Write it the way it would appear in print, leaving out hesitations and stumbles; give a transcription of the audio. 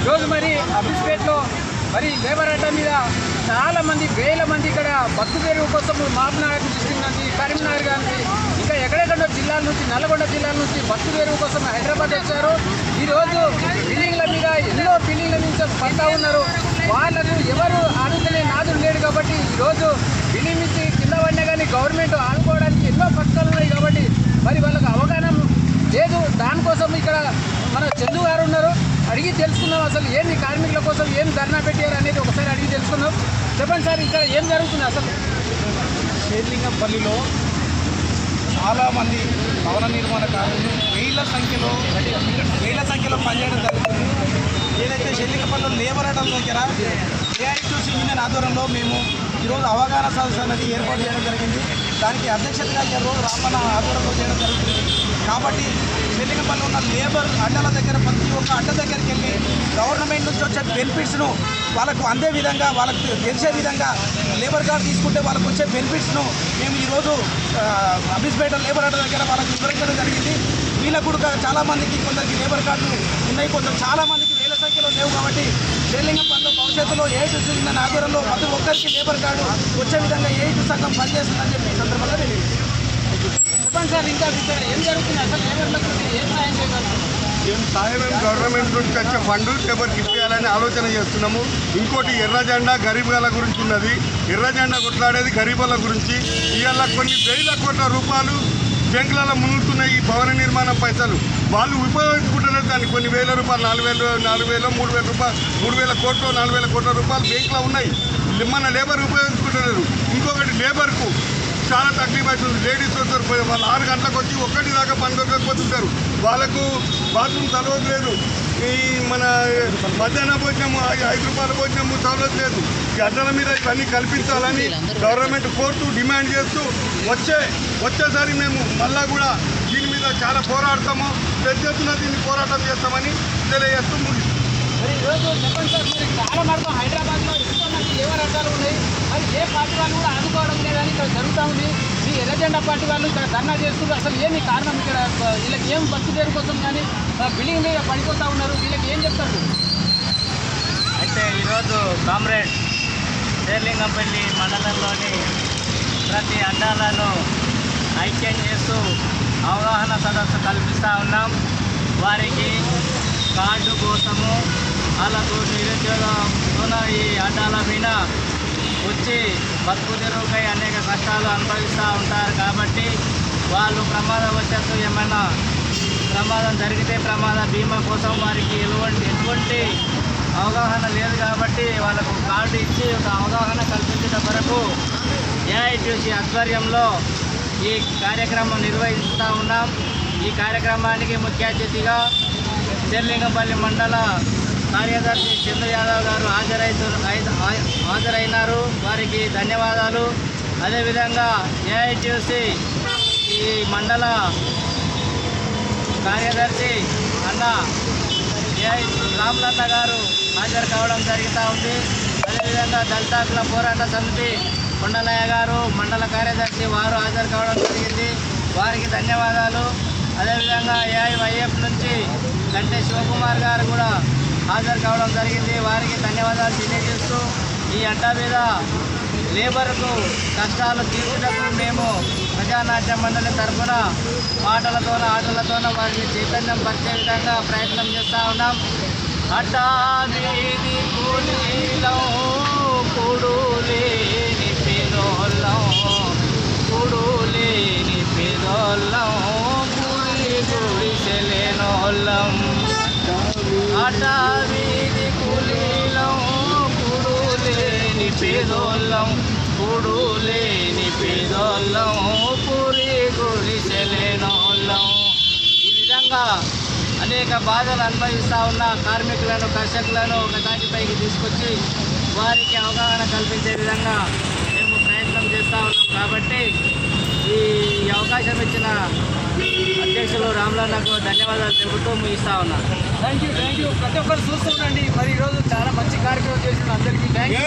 ఈరోజు మరి అఫీస్పేట్లో మరి లేబర్ అడ్డా మీద చాలామంది వేల మంది ఇక్కడ బస్సు పేరు కోసం మహబూబ్నగర్ డిస్ట్రిక్ట్ నుంచి కరీంనగర్ కానీ ఇంకా ఎక్కడెక్కడో జిల్లాల నుంచి నల్గొండ జిల్లాల నుంచి బస్సు పేరు కోసం హైదరాబాద్ వచ్చారు. ఈరోజు బిల్డింగ్ల మీద ఎన్నో బిల్డింగ్ల నుంచి పడతా ఉన్నారు. వాళ్ళకు ఎవరు ఆదుకునే నాదులు లేడు కాబట్టి ఈరోజు బిల్డింగ్ నుంచి కింద పడినా కానీ గవర్నమెంట్ ఆదుకోవడానికి ఎన్నో పథకాలు ఉన్నాయి కాబట్టి మరి వాళ్ళకు అవగాహన లేదు. దానికోసం ఇక్కడ మన చందు గారు ఉన్నారు, అడిగి తెలుసుకుందాం అసలు ఏంది కార్మికుల కోసం ఏం ధర్నా పెట్టారు అనేది ఒకసారి అడిగి తెలుసుకుందాం. చెప్పండి సార్, ఇక్కడ ఏం జరుగుతుంది అసలు? షేర్లింగంపల్లిలో చాలామంది భవన నిర్మాణ కార్మికులు వేల సంఖ్యలో పనిచేయడం జరుగుతుంది. ఏదైతే షేర్లింగంపల్లిలో లేబర్ అడ్డం దగ్గర ఏఐటీసీ యూనియన్ ఆధ్వర్యంలో మేము ఈరోజు అవగాహన సదస్సు అనేది ఏర్పాటు చేయడం జరిగింది. దానికి అధ్యక్షతగా ఈరోజు రామన్న ఆధ్వర్యంలో చేయడం జరుగుతుంది. కాబట్టి షేర్లింగంపల్లిలో ఉన్న లేబర్ అడ్డాల దగ్గర ప్రతి ఒక్క అడ్డ దగ్గరికి వెళ్ళి గవర్నమెంట్ నుంచి వచ్చే బెనిఫిట్స్ను వాళ్ళకు అందే విధంగా, వాళ్ళకు తెలిసే విధంగా లేబర్ కార్డు తీసుకుంటే వాళ్ళకు వచ్చే బెనిఫిట్స్ను మేము ఈరోజు అఫీస్పేట లేబర్ అడ్డ దగ్గర వాళ్ళకు వివరించడం జరిగింది. వీళ్ళకు కూడా చాలామందికి కొందరికి లేబర్ కార్డులు ఉన్నాయి, కొందరు చాలామందికి వేల సంఖ్యలో లేవు. కాబట్టి షేర్లింగంపల్లిలో భవిష్యత్తులో ఏఐటీసీ యూనియన్ ఆధ్వర్యంలో ప్రతి ఒక్కరికి లేబర్ కార్డు వచ్చే విధంగా ఏఐటీ సంఘం పనిచేస్తుందని చెప్పి ఈ సందర్భంగా తెలియదు. చెప్పండి సార్, ఇంకా ఇక్కడ ఏం జరుగుతుంది అసలు? లేబర్లకు ఏం సాయం చేయగలరు? సాయం గవర్నమెంట్ నుంచి వచ్చే ఫండ్ లేబర్కి ఇప్పించాలని ఆలోచన చేస్తున్నాము. ఇంకోటి ఎర్ర జెండా గరీబుల గురించి ఉన్నది. ఎర్ర జెండా కొట్లాడేది గరీబుల గురించి. ఇవాళ కొన్ని వేల కోట్ల రూపాయలు బ్యాంకులలో మునుగుతున్నాయి. ఈ భవన నిర్మాణం పైసలు వాళ్ళు ఉపయోగించుకుంటున్నారు. దాన్ని కొన్ని వేల రూపాయలు 4,000 3,000 రూపాయలు 3,000 కోట్లు 4,000 కోట్ల రూపాయలు బ్యాంకులో ఉన్నాయి. మన లేబర్ ఉపయోగించుకుంటున్నారు. ఇంకొకటి లేబర్కు చాలా తక్లీఫ్ అవుతుంది. లేడీస్ వస్తారు, వాళ్ళు 6 గంటలకు వచ్చి 1 దాకా పని దొరకకపోతుంటారు. వాళ్ళకు బాత్రూమ్ సలవదు లేదు. ఈ మన మధ్యాహ్న భోజనము 5 రూపాయల భోజనము సవలత్ లేదు. ఈ అడ్డల మీద ఇవన్నీ కల్పించాలని గవర్నమెంట్ కోర్టు డిమాండ్ చేస్తూ వచ్చేసారి మేము మళ్ళా కూడా దీని మీద చాలా పోరాడతాము. పెద్ద ఎత్తున దీన్ని పోరాటం చేస్తామని తెలియజేస్తూ ముగిస్తాం. మరి ఈరోజు చెప్పండి సార్, మరి చాలా మటుకు హైదరాబాద్లో ఎంతో మంది లేబర్ అడ్డాలు ఉన్నాయి. మరి ఏ పార్టీ వాళ్ళు కూడా ఆదుకోవడం లేదని ఇక్కడ జరుగుతూ ఉంది. ఈ ఎర్ర జెండా పార్టీ వాళ్ళు ఇక్కడ ధర్నా చేస్తున్నారు. అసలు ఏమి కారణం? ఇక్కడ వీళ్ళకి ఏం బస్సు పేరు కోసం కానీ బిల్డింగ్ మీద పడిపోతూ ఉన్నారు. వీళ్ళకి ఏం చెప్తారు? అయితే ఈరోజు కామ్రేడ్ షేర్లింగంపల్లి మండలంలోని ప్రతి అడ్డాలను ఐక్యం చేస్తూ అవగాహన సదస్సు కల్పిస్తూ ఉన్నాం. వారికి కార్డు కోసము వాళ్ళకు నిరుద్యోగంతో ఈ అడ్డాల మీద వచ్చి బతుకు తెరువుకై అనేక కష్టాలు అనుభవిస్తూ ఉంటారు. కాబట్టి వాళ్ళు ప్రమాదవశాత్తు ఏమైనా ప్రమాదం జరిగితే ప్రమాద బీమా కోసం వారికి ఎటువంటి అవగాహన లేదు. కాబట్టి వాళ్ళకు కార్డు ఇచ్చి ఒక అవగాహన కల్పించడం వరకు ఏఐటీసీ ఆధ్వర్యంలో ఈ కార్యక్రమం నిర్వహిస్తూ ఉన్నాం. ఈ కార్యక్రమానికి ముఖ్య అతిథిగా షేర్లింగంపల్లి మండల కార్యదర్శి చంద్ర యాదవ్ గారు హాజరైనారు. వారికి ధన్యవాదాలు. అదేవిధంగా ఏఐటీసీ ఈ మండల కార్యదర్శి అన్న రాములన్న గారు హాజరు కావడం జరుగుతూ ఉంది. అదేవిధంగా దళిత హక్కుల పోరాట సమితి కొండలయ్య గారు మండల కార్యదర్శి వారు హాజరు కావడం జరిగింది. వారికి ధన్యవాదాలు. అదేవిధంగా ఏఐవైఎఫ్ నుంచి గంటే శివకుమార్ గారు కూడా హాజరు కావడం జరిగింది. వారికి ధన్యవాదాలు తెలియజేస్తూ ఈ అడ్డా మీద లేబర్కు కష్టాలు తీర్చుటకు మేము ప్రజానాట్య మండలి తరఫున పాటలతోన ఆటలతోన వారిని చైతన్యం పరిచే విధంగా ప్రయత్నం చేస్తూ ఉన్నాం. అడ్డా వీధి కూలీలం కూడులేని పేదోళ్ళం కూడులేని పేదోళ్ళం గుడిసెలేనోళ్ళం అడ్డా వీధి కూలీలం కూడులేని పేదోళ్ళం కూడులేని పేదోళ్ళం పూరి గుడిసెలేనోళ్ళం. ఈ విధంగా అనేక బాధలు అనుభవిస్తూ ఉన్న కార్మికులను కర్షకులను ఒక తాటిపైకి తీసుకొచ్చి వారికి అవగాహన కల్పించే విధంగా మేము ప్రయత్నం చేస్తూ ఉన్నాం. కాబట్టి ఈ అవకాశం ఇచ్చిన అధ్యక్షులు రాములన్నకు ధన్యవాదాలు తెలుపుతూ ముగిస్తూ ఉన్నాను. Thank you. ప్రతి ఒక్కరు చూస్తుండండి. మరి ఈరోజు చాలా మంచి కార్యక్రమం చేసిన అందరికీ థ్యాంక్ యూ.